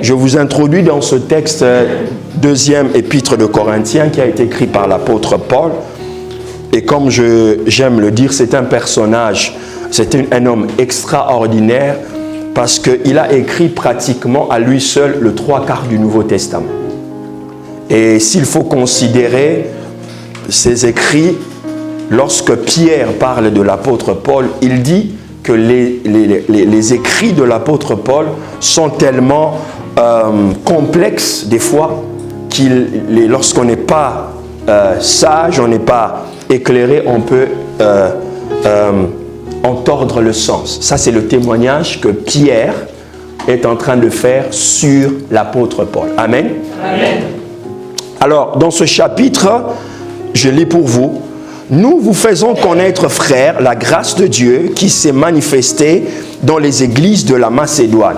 je vous introduis dans ce texte, deuxième épître de Corinthiens, qui a été écrit par l'apôtre Paul. Et comme j'aime le dire, c'est un personnage, c'est un homme extraordinaire, parce qu'il a écrit pratiquement à lui seul le 3/4 du Nouveau Testament. Et s'il faut considérer ses écrits, lorsque Pierre parle de l'apôtre Paul, il dit que les écrits de l'apôtre Paul sont tellement complexes des fois, lorsqu'on n'est pas sage, on n'est pas éclairé, on peut en tordre le sens. Ça, c'est le témoignage que Pierre est en train de faire sur l'apôtre Paul. Amen. Amen. Alors, dans ce chapitre, je lis pour vous. Nous vous faisons connaître, frères, la grâce de Dieu qui s'est manifestée dans les églises de la Macédoine,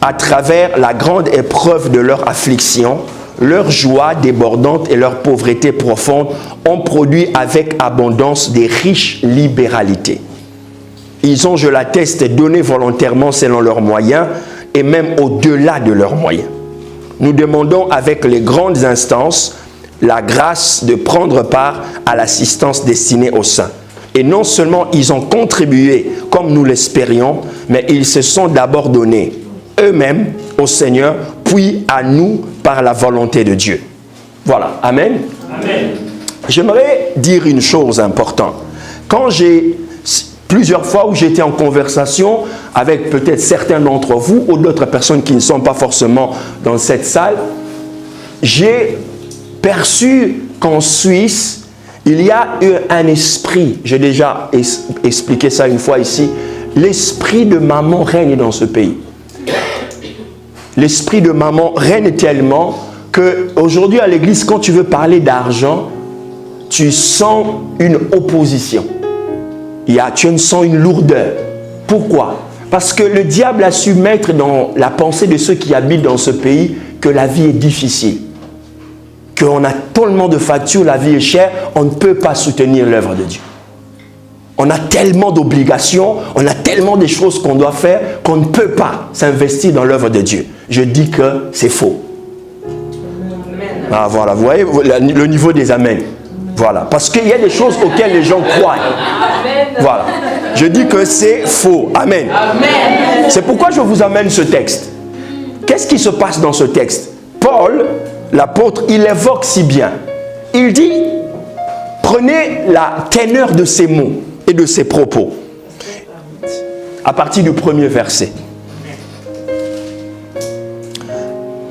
à travers la grande épreuve de leur affliction. Leur joie débordante et leur pauvreté profonde ont produit avec abondance des riches libéralités. Ils ont, je l'atteste, donné volontairement selon leurs moyens et même au-delà de leurs moyens. Nous demandons avec les grandes instances la grâce de prendre part à l'assistance destinée aux saints. Et non seulement ils ont contribué comme nous l'espérions, mais ils se sont d'abord donnés eux-mêmes au Seigneur, puis à nous par la volonté de Dieu. Voilà. Amen. Amen. J'aimerais dire une chose importante. Quand plusieurs fois où j'étais en conversation avec peut-être certains d'entre vous ou d'autres personnes qui ne sont pas forcément dans cette salle, j'ai perçu qu'en Suisse, il y a eu un esprit, j'ai déjà expliqué ça une fois ici, l'esprit de maman règne dans ce pays. L'esprit de maman règne tellement qu'aujourd'hui à l'église, quand tu veux parler d'argent, tu sens une opposition. Tu sens une lourdeur. Pourquoi? Parce que le diable a su mettre dans la pensée de ceux qui habitent dans ce pays que la vie est difficile. Qu'on a tellement de factures, la vie est chère, on ne peut pas soutenir l'œuvre de Dieu. On a tellement d'obligations, on a tellement de choses qu'on doit faire qu'on ne peut pas s'investir dans l'œuvre de Dieu. Je dis que c'est faux. Amen. Ah voilà, vous voyez le niveau des amens. Voilà, parce qu'il y a des choses auxquelles les gens croient. Amen. Voilà, je dis que c'est faux. Amen. Amen. C'est pourquoi je vous amène ce texte. Qu'est-ce qui se passe dans ce texte? Paul, l'apôtre, il évoque si bien. Il dit, prenez la teneur de ces mots et de ses propos. À partir du premier verset.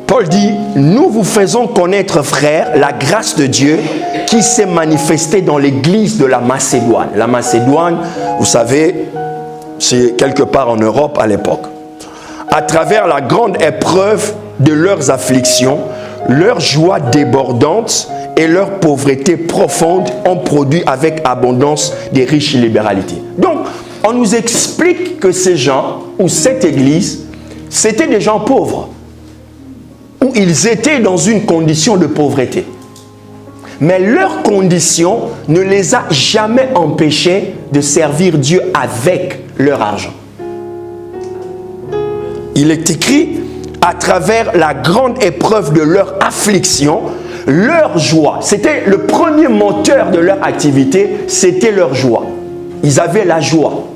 Paul dit, nous vous faisons connaître, frères, la grâce de Dieu qui s'est manifestée dans l'église de la Macédoine. La Macédoine, vous savez, c'est quelque part en Europe à l'époque. À travers la grande épreuve de leurs afflictions, leur joie débordante et leur pauvreté profonde ont produit avec abondance des riches libéralités. Donc, on nous explique que ces gens, ou cette église, c'était des gens pauvres, où ils étaient dans une condition de pauvreté. Mais leur condition ne les a jamais empêchés de servir Dieu avec leur argent. Il est écrit, à travers la grande épreuve de leur affliction, leur joie, c'était le premier moteur de leur activité, c'était leur joie. Ils avaient la joie.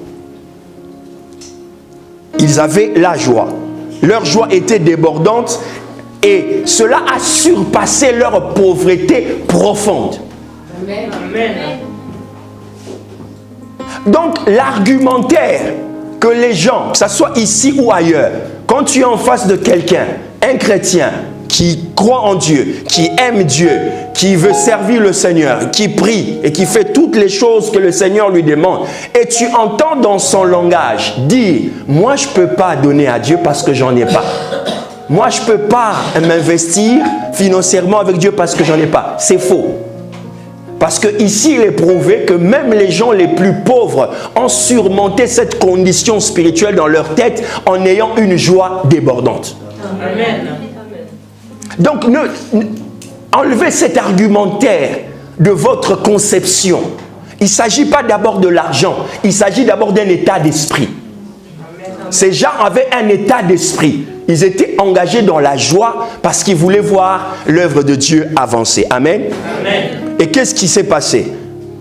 Ils avaient la joie. Leur joie était débordante et cela a surpassé leur pauvreté profonde. Amen. Donc l'argumentaire que les gens, que ce soit ici ou ailleurs, quand tu es en face de quelqu'un, un chrétien qui croit en Dieu, qui aime Dieu, qui veut servir le Seigneur, qui prie et qui fait toutes les choses que le Seigneur lui demande, et tu entends dans son langage dire, moi je ne peux pas donner à Dieu parce que j'en ai pas. Moi je ne peux pas m'investir financièrement avec Dieu parce que j'en ai pas. C'est faux. Parce que ici, il est prouvé que même les gens les plus pauvres ont surmonté cette condition spirituelle dans leur tête en ayant une joie débordante. Amen. Donc, enlevez cet argumentaire de votre conception. Il ne s'agit pas d'abord de l'argent, il s'agit d'abord d'un état d'esprit. Ces gens avaient un état d'esprit. Ils étaient engagés dans la joie parce qu'ils voulaient voir l'œuvre de Dieu avancer. Amen. Amen. Et qu'est-ce qui s'est passé?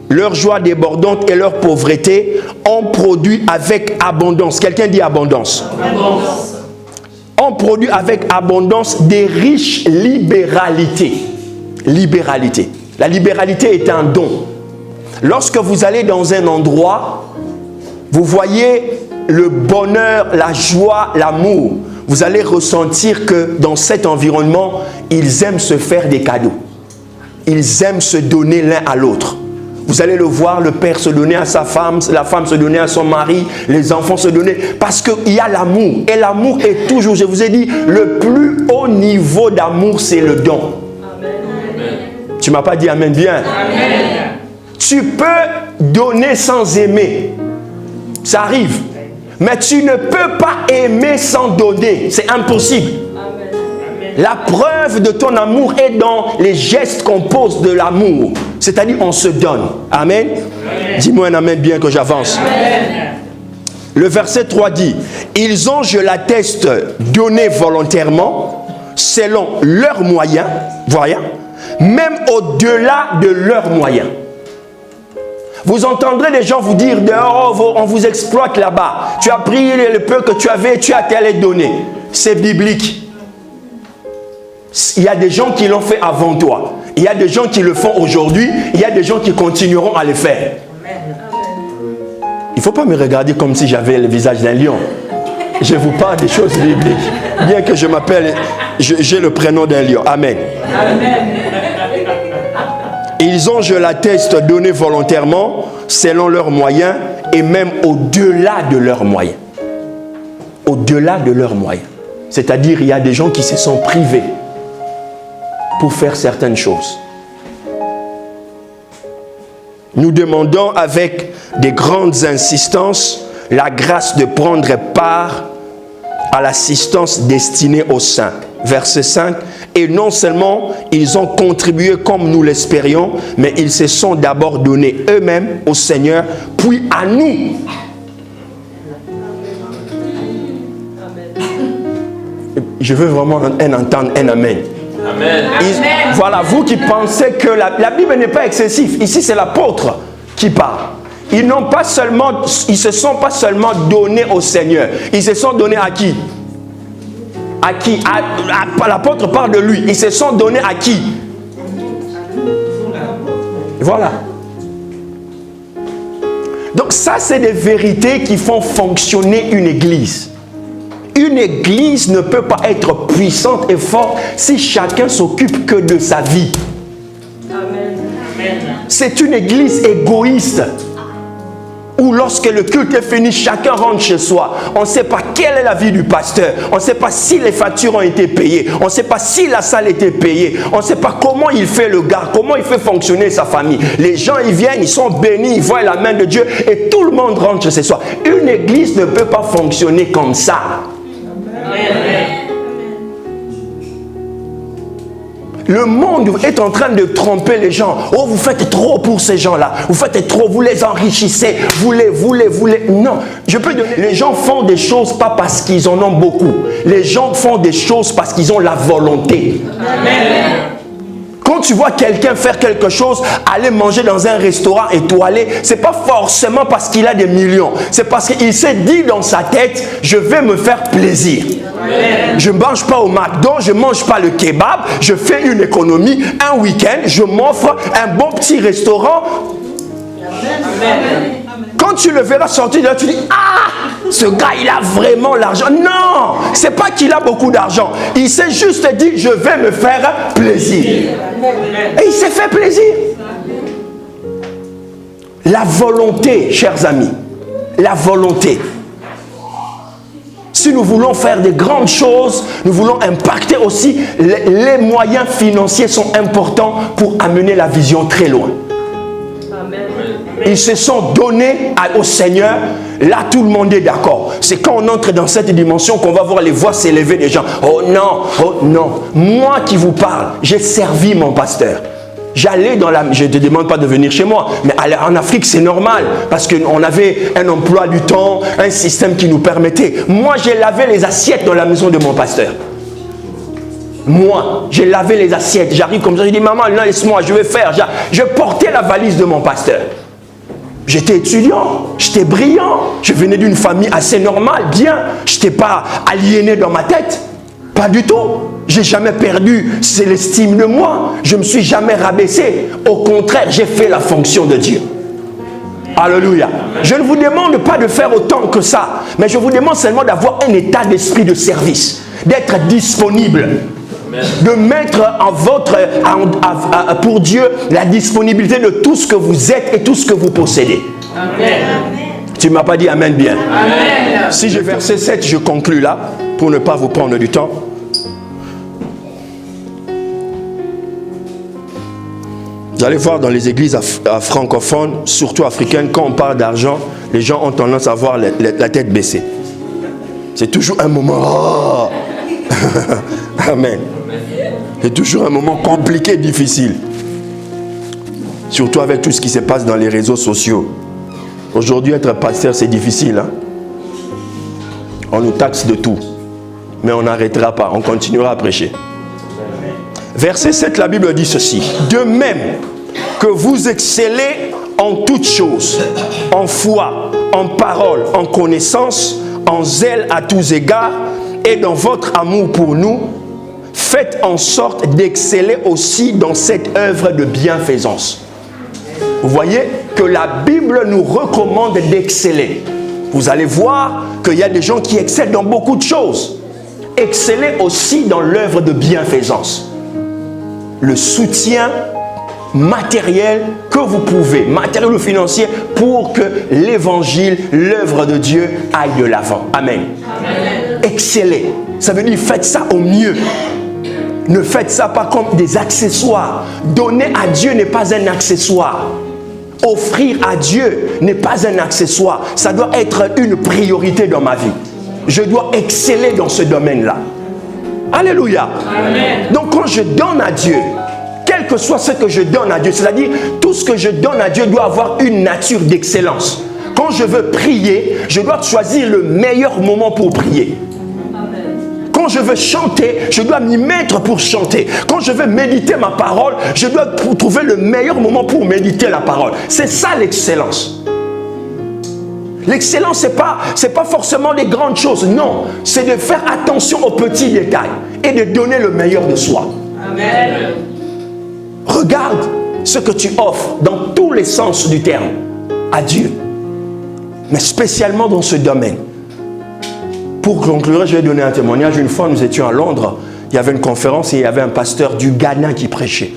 Leur joie débordante et leur pauvreté ont produit avec abondance. Quelqu'un dit abondance. Abondance. Ont produit avec abondance des riches libéralités. Libéralité. La libéralité est un don. Lorsque vous allez dans un endroit, vous voyez le bonheur, la joie, l'amour. Vous allez ressentir que dans cet environnement, ils aiment se faire des cadeaux. Ils aiment se donner l'un à l'autre. Vous allez le voir, le père se donner à sa femme, la femme se donner à son mari, les enfants se donner, parce qu'il y a l'amour. Et l'amour est toujours, je vous ai dit, le plus haut niveau d'amour, c'est le don. Amen. Tu ne m'as pas dit amen bien. Amen. Tu peux donner sans aimer. Ça arrive. Mais tu ne peux pas aimer sans donner. C'est impossible. Amen. La preuve de ton amour est dans les gestes qu'on pose de l'amour. C'est-à-dire, on se donne. Amen. Amen. Dis-moi un amen bien que j'avance. Le verset 3 dit, ils ont, je l'atteste, donné volontairement, selon leurs moyens, voyez, même au-delà de leurs moyens. Vous entendrez des gens vous dire, oh, on vous exploite là-bas. Tu as pris le peu que tu avais, tu as télé donné. C'est biblique. Il y a des gens qui l'ont fait avant toi. Il y a des gens qui le font aujourd'hui. Il y a des gens qui continueront à le faire. Il ne faut pas me regarder comme si j'avais le visage d'un lion. Je vous parle des choses bibliques. Bien que je m'appelle, j'ai le prénom d'un lion. Amen. Amen. Ils ont, je l'atteste, donné volontairement, selon leurs moyens, et même au-delà de leurs moyens. Au-delà de leurs moyens. C'est-à-dire, il y a des gens qui se sont privés pour faire certaines choses. Nous demandons avec des grandes insistances la grâce de prendre part à l'assistance destinée aux saints. Verset 5. Et non seulement ils ont contribué comme nous l'espérions, mais ils se sont d'abord donnés eux-mêmes au Seigneur, puis à nous. Je veux vraiment entendre un amen. Amen. Voilà, vous qui pensez que la Bible n'est pas excessive. Ici, c'est l'apôtre qui parle. Ils se sont pas seulement donnés au Seigneur. Ils se sont donnés à qui? À qui? L'apôtre parle de lui. Ils se sont donnés à qui? Voilà. Donc ça, c'est des vérités qui font fonctionner une église. Une église ne peut pas être puissante et forte si chacun s'occupe que de sa vie. Amen. C'est une église égoïste. Où lorsque le culte est fini, chacun rentre chez soi. On ne sait pas quelle est la vie du pasteur. On ne sait pas si les factures ont été payées. On ne sait pas si la salle a été payée. On ne sait pas comment il fait le gars, comment il fait fonctionner sa famille. Les gens, ils viennent, ils sont bénis, ils voient la main de Dieu et tout le monde rentre chez soi. Une église ne peut pas fonctionner comme ça. Amen. Le monde est en train de tromper les gens. Oh, vous faites trop pour ces gens-là. Vous faites trop, vous les enrichissez. Vous les. Non, je peux donner. Les gens font des choses pas parce qu'ils en ont beaucoup. Les gens font des choses parce qu'ils ont la volonté. Amen. Quand tu vois quelqu'un faire quelque chose, aller manger dans un restaurant étoilé, c'est pas forcément parce qu'il a des millions. C'est parce qu'il s'est dit dans sa tête, je vais me faire plaisir. Amen. Je ne mange pas au McDo, je ne mange pas le kebab, je fais une économie, un week-end, je m'offre un bon petit restaurant. Amen. Quand tu le verras sortir de là, tu dis, ah, ce gars, il a vraiment l'argent. Non, c'est pas qu'il a beaucoup d'argent. Il s'est juste dit, je vais me faire plaisir. Et il s'est fait plaisir. La volonté, chers amis, la volonté. Si nous voulons faire des grandes choses, nous voulons impacter aussi, les moyens financiers sont importants pour amener la vision très loin. Amen. Ils se sont donnés au Seigneur. Là, tout le monde est d'accord. C'est quand on entre dans cette dimension qu'on va voir les voix s'élever des gens. Oh non, oh non. Moi qui vous parle, j'ai servi mon pasteur. J'allais dans la... Je ne te demande pas de venir chez moi, mais aller en Afrique, c'est normal. Parce qu'on avait un emploi du temps, un système qui nous permettait. Moi, j'ai lavé les assiettes dans la maison de mon pasteur. Moi, j'ai lavé les assiettes. J'arrive comme ça, je dis, maman, non, laisse-moi, je vais faire. Je portais la valise de mon pasteur. J'étais étudiant, j'étais brillant. Je venais d'une famille assez normale, bien. Je n'étais pas aliéné dans ma tête. Pas du tout. J'ai jamais perdu l'estime de moi. Je ne me suis jamais rabaissé. Au contraire, j'ai fait la fonction de Dieu. Alléluia. Je ne vous demande pas de faire autant que ça, mais je vous demande seulement d'avoir un état d'esprit de service, d'être disponible, de mettre pour Dieu la disponibilité de tout ce que vous êtes et tout ce que vous possédez. Amen. Tu ne m'as pas dit Amen bien. Amen. Si j'ai verset 7, je conclus là, pour ne pas vous prendre du temps. Vous allez voir dans les églises francophones, surtout africaines, quand on parle d'argent, les gens ont tendance à avoir la tête baissée. C'est toujours un moment... Oh. Amen. C'est toujours un moment compliqué, difficile. Surtout avec tout ce qui se passe dans les réseaux sociaux. Aujourd'hui, être pasteur, c'est difficile. Hein? On nous taxe de tout. Mais on n'arrêtera pas, on continuera à prêcher. Verset 7, la Bible dit ceci. De même que vous excellez en toutes choses, en foi, en parole, en connaissance, en zèle à tous égards, et dans votre amour pour nous, faites en sorte d'exceller aussi dans cette œuvre de bienfaisance. Vous voyez que la Bible nous recommande d'exceller. Vous allez voir qu'il y a des gens qui excellent dans beaucoup de choses. Excellez aussi dans l'œuvre de bienfaisance. Le soutien matériel que vous pouvez, matériel ou financier, pour que l'évangile, l'œuvre de Dieu aille de l'avant. Amen. Amen. Excellez. Ça veut dire faites ça au mieux. Ne faites ça pas comme des accessoires. Donner à Dieu n'est pas un accessoire. Offrir à Dieu n'est pas un accessoire. Ça doit être une priorité dans ma vie. Je dois exceller dans ce domaine-là. Alléluia. Amen. Donc quand je donne à Dieu, quel que soit ce que je donne à Dieu, c'est-à-dire tout ce que je donne à Dieu doit avoir une nature d'excellence. Quand je veux prier, je dois choisir le meilleur moment pour prier. Quand je veux chanter, je dois m'y mettre pour chanter. Quand je veux méditer ma parole, je dois trouver le meilleur moment pour méditer la parole. C'est ça l'excellence. L'excellence, ce n'est pas forcément des grandes choses. Non, c'est de faire attention aux petits détails et de donner le meilleur de soi. Amen. Regarde ce que tu offres dans tous les sens du terme à Dieu. Mais spécialement dans ce domaine. Pour conclure, je vais donner un témoignage. Une fois, nous étions à Londres. Il y avait une conférence et il y avait un pasteur du Ghana qui prêchait.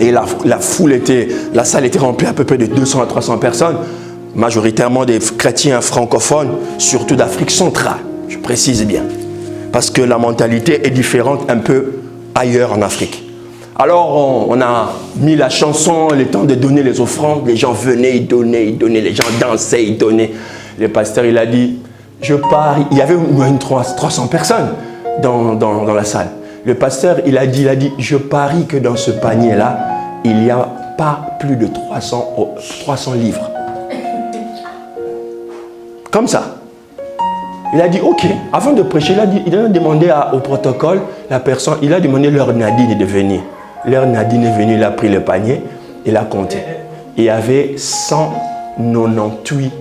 Et la salle était remplie à peu près de 200 à 300 personnes. Majoritairement des chrétiens francophones, surtout d'Afrique centrale, je précise bien. Parce que la mentalité est différente un peu ailleurs en Afrique. Alors on a mis la chanson, le temps de donner les offrandes, les gens venaient, ils donnaient, les gens dansaient, ils donnaient. Le pasteur, il a dit, je parie, il y avait au moins 300 personnes dans la salle. Le pasteur, il a dit, je parie que dans ce panier-là, il n'y a pas plus de 300 livres. Comme ça. Il a dit, ok, avant de prêcher, il a demandé au protocole, la personne, il a demandé leur Nadine de venir. Leur Nadine est venue, il a pris le panier, il a compté. Il y avait 198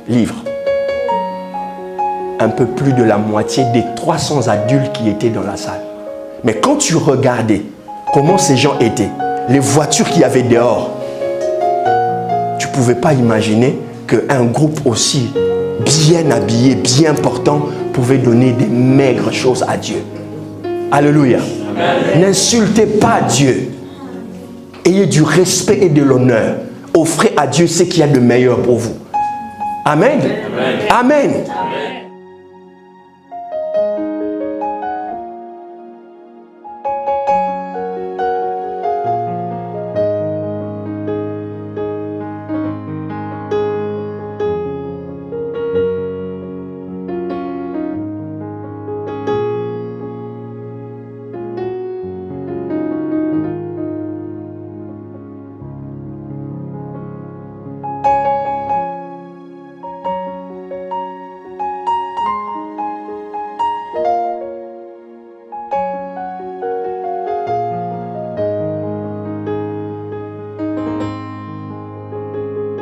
livres. Un peu plus de la moitié des 300 adultes qui étaient dans la salle. Mais quand tu regardais comment ces gens étaient, les voitures qu'il y avait dehors, tu ne pouvais pas imaginer qu'un groupe aussi bien habillé, bien portant, pouvait donner des maigres choses à Dieu. Alléluia. N'insultez pas Dieu. Ayez du respect et de l'honneur. Offrez à Dieu ce qu'il y a de meilleur pour vous. Amen. Amen. Amen. Amen.